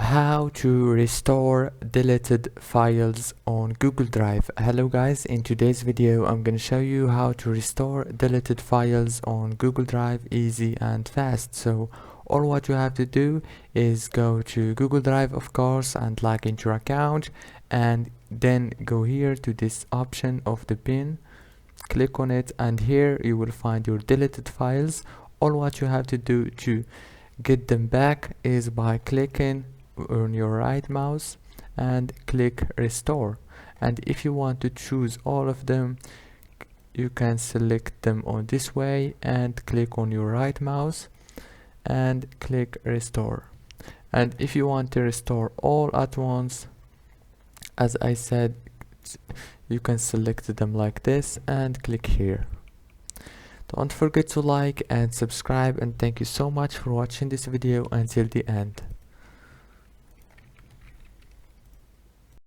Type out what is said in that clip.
How to restore deleted files on Google Drive. Hello guys, in today's video I'm going to show you how to restore deleted files on Google Drive easy and fast. So all what you have to do is go to Google Drive, of course, and log into your account, and then go here to this option of the pin, click on it, and here you will find your deleted files. All what you have to do to get them back is by clicking on your right mouse and click restore, and if you want to choose all of them you can select them on this way and click on your right mouse and click restore. And if you want to restore all at once, as I said, you can select them like this and click here. Don't forget to like and subscribe, and thank you so much for watching this video until the end.